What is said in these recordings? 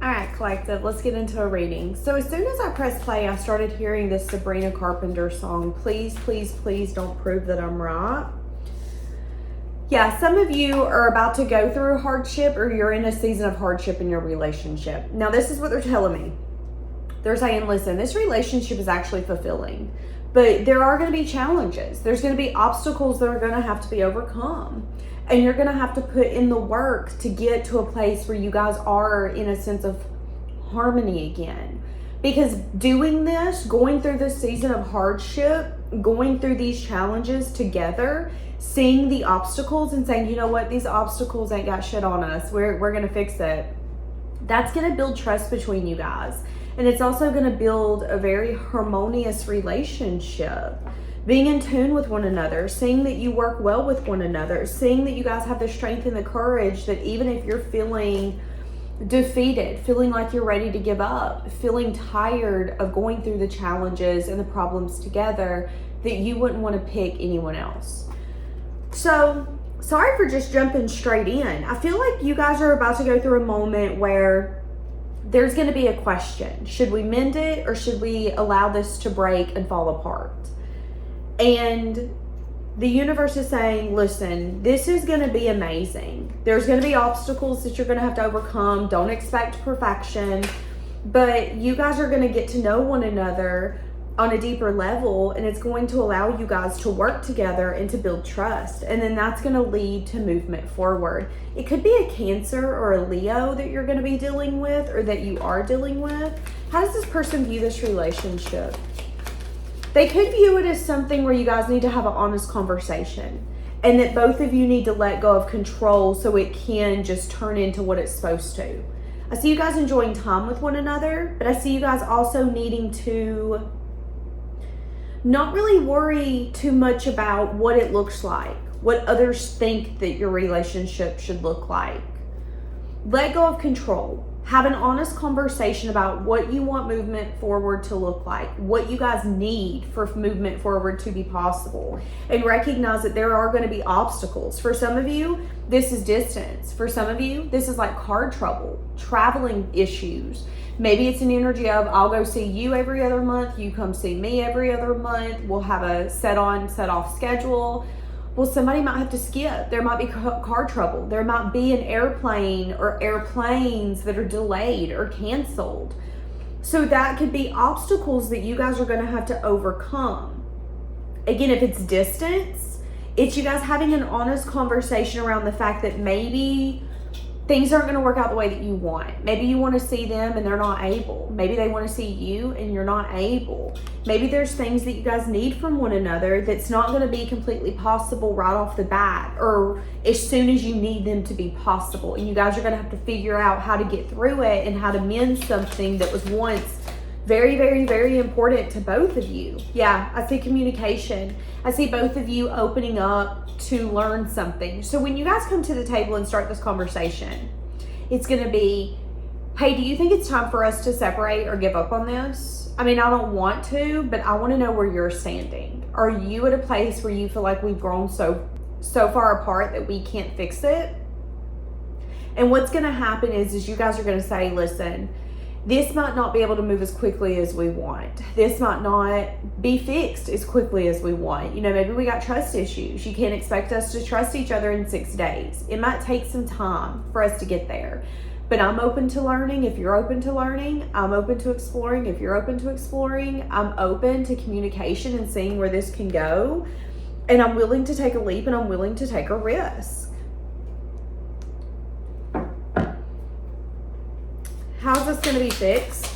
All right, collective, let's get into a reading. So as soon as I pressed play, I started hearing this Sabrina Carpenter song, Please, Please, Please Don't Prove That I'm Right. Yeah, some of you are about to go through hardship, or you're in a season of hardship in your relationship. Now, this is what they're telling me. They're saying, listen, this relationship is actually fulfilling, but there are going to be challenges. There's going to be obstacles that are going to have to be overcome. And you're going to have to put in the work to get to a place where you guys are in a sense of harmony again. Because doing this, going through this season of hardship, going through these challenges together, seeing the obstacles and saying, you know what, these obstacles ain't got shit on us. We're going to fix it. That's going to build trust between you guys. And it's also going to build a very harmonious relationship. Being in tune with one another, seeing that you work well with one another, seeing that you guys have the strength and the courage that even if you're feeling defeated, feeling like you're ready to give up, feeling tired of going through the challenges and the problems together, that you wouldn't want to pick anyone else. So, sorry for just jumping straight in. I feel like you guys are about to go through a moment where there's going to be a question. Should we mend it, or should we allow this to break and fall apart? And the universe is saying, listen, this is going to be amazing. There's going to be obstacles that you're going to have to overcome. Don't expect perfection. But you guys are going to get to know one another on a deeper level. And it's going to allow you guys to work together and to build trust. And then that's going to lead to movement forward. It could be a Cancer or a Leo that you're going to be dealing with, or that you are dealing with. How does this person view this relationship? They could view it as something where you guys need to have an honest conversation, and that both of you need to let go of control so it can just turn into what it's supposed to. I see you guys enjoying time with one another, but I see you guys also needing to not really worry too much about what it looks like, what others think that your relationship should look like. Let go of control. Have an honest conversation about what you want movement forward to look like, what you guys need for movement forward to be possible, and recognize that there are going to be obstacles. For some of you, this is distance. For some of you, this is like car trouble, traveling issues. Maybe it's an energy of, I'll go see you every other month, you come see me every other month, we'll have a set on, set off schedule. Well, somebody might have to skip. There might be car trouble. There might be an airplane or airplanes that are delayed or canceled. So that could be obstacles that you guys are going to have to overcome. Again, if it's distance, it's you guys having an honest conversation around the fact that maybe things aren't going to work out the way that you want. Maybe you want to see them and they're not able. Maybe they want to see you and you're not able. Maybe there's things that you guys need from one another that's not going to be completely possible right off the bat, or as soon as you need them to be possible. And you guys are going to have to figure out how to get through it and how to mend something that was once very, very, very important to both of you. Yeah, I see communication. I see both of you opening up to learn something. So when you guys come to the table and start this conversation, it's going to be, hey, do you think it's time for us to separate or give up on this? I mean, I don't want to, but I want to know where you're standing. Are you at a place where you feel like we've grown so far apart that we can't fix it? And what's going to happen is you guys are going to say, listen, this might not be able to move as quickly as we want. This might not be fixed as quickly as we want. You know, maybe we got trust issues. You can't expect us to trust each other in 6 days. It might take some time for us to get there. But I'm open to learning. If you're open to learning, I'm open to exploring. If you're open to exploring, I'm open to communication and seeing where this can go. And I'm willing to take a leap, and I'm willing to take a risk. How's this going to be fixed?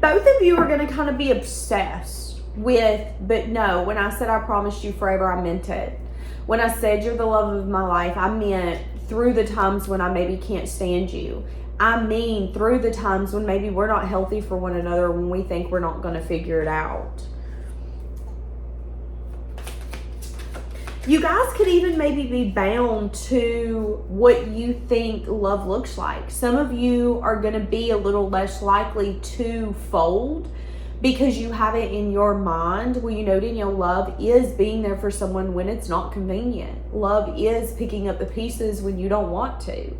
Both of you are going to kind of be obsessed with, but no, when I said I promised you forever, I meant it. When I said you're the love of my life, I meant through the times when I maybe can't stand you. I mean through the times when maybe we're not healthy for one another, when we think we're not going to figure it out. You guys could even maybe be bound to what you think love looks like. Some of you are going to be a little less likely to fold because you have it in your mind. Well, you know, Danielle, love is being there for someone when it's not convenient. Love is picking up the pieces when you don't want to.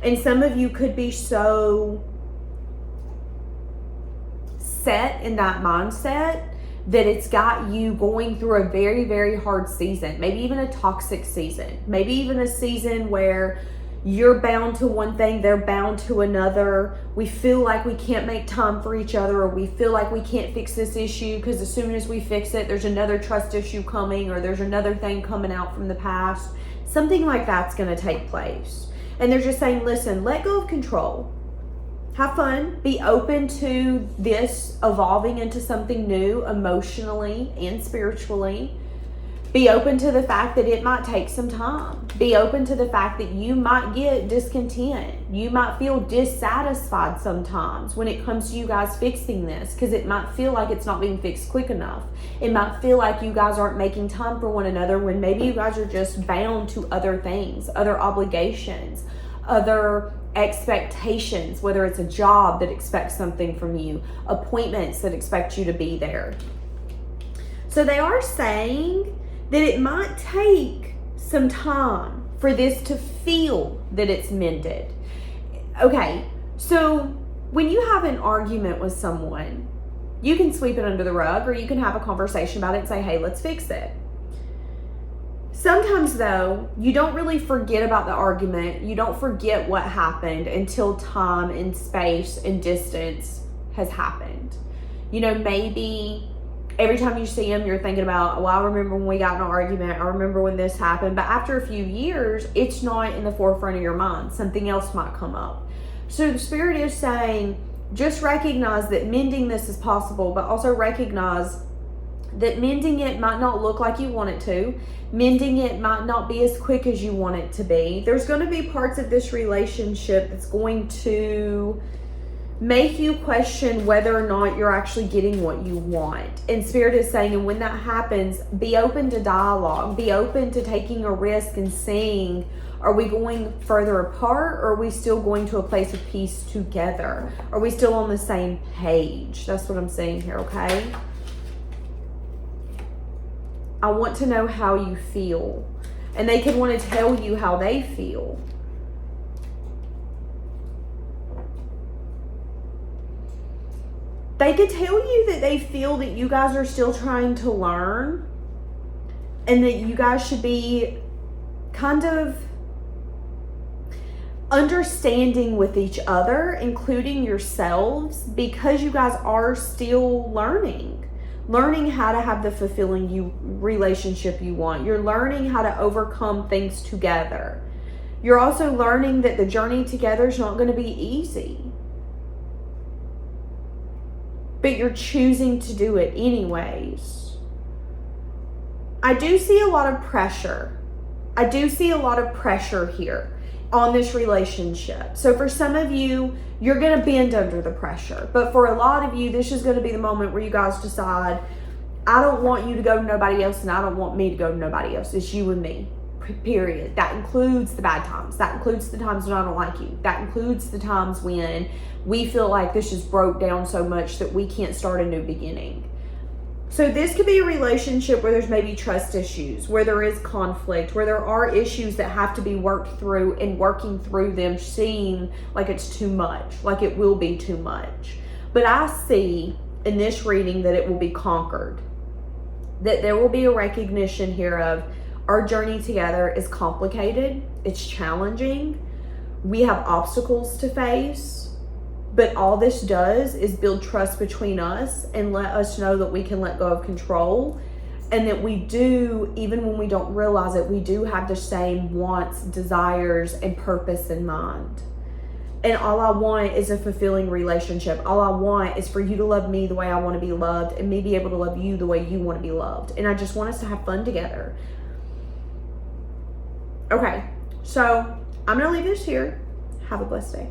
And some of you could be so set in that mindset that it's got you going through a very, very hard season, maybe even a toxic season, maybe even a season where you're bound to one thing, they're bound to another. We feel like we can't make time for each other, or we feel like we can't fix this issue because as soon as we fix it, there's another trust issue coming, or there's another thing coming out from the past. Something like that's going to take place. And they're just saying, listen, let go of control. Have fun. Be open to this evolving into something new emotionally and spiritually. Be open to the fact that it might take some time. Be open to the fact that you might get discontent. You might feel dissatisfied sometimes when it comes to you guys fixing this, because it might feel like it's not being fixed quick enough. It might feel like you guys aren't making time for one another when maybe you guys are just bound to other things, other obligations, other expectations, whether it's a job that expects something from you, appointments that expect you to be there. So they are saying that it might take some time for this to feel that it's mended. Okay, so when you have an argument with someone, you can sweep it under the rug, or you can have a conversation about it and say, hey, let's fix it. Sometimes though, you don't really forget about the argument. You don't forget what happened until time and space and distance has happened. You know, maybe every time you see them, you're thinking about, well, I remember when we got in an argument. I remember when this happened. But after a few years, it's not in the forefront of your mind. Something else might come up. So the Spirit is saying, just recognize that mending this is possible, but also recognize that mending it might not look like you want it to. Mending it might not be as quick as you want it to be. There's going to be parts of this relationship that's going to make you question whether or not you're actually getting what you want. And Spirit is saying, and when that happens, be open to dialogue. Be open to taking a risk and seeing, are we going further apart, or are we still going to a place of peace together? Are we still on the same page? That's what I'm saying here, okay? I want to know how you feel. And they could want to tell you how they feel. They could tell you that they feel that you guys are still trying to learn, and that you guys should be kind of understanding with each other, including yourselves, because you guys are still learning how to have the fulfilling relationship you want. You're learning how to overcome things together. You're also learning that the journey together is not going to be easy, but you're choosing to do it anyways. I do see a lot of pressure. I do see a lot of pressure here on this relationship. So for some of you, you're going to bend under the pressure. But for a lot of you, this is going to be the moment where you guys decide, I don't want you to go to nobody else, and I don't want me to go to nobody else. It's you and me, period. That includes the bad times. That includes the times when I don't like you. That includes the times when we feel like this just broke down so much that we can't start a new beginning. So this could be a relationship where there's maybe trust issues, where there is conflict, where there are issues that have to be worked through, and working through them seem like it's too much, like it will be too much. But I see in this reading that it will be conquered, that there will be a recognition here of our journey together is complicated, it's challenging, we have obstacles to face. But all this does is build trust between us and let us know that we can let go of control, and that we do, even when we don't realize it, we do have the same wants, desires, and purpose in mind. And all I want is a fulfilling relationship. All I want is for you to love me the way I want to be loved, and me be able to love you the way you want to be loved. And I just want us to have fun together. Okay, so I'm going to leave this here. Have a blessed day.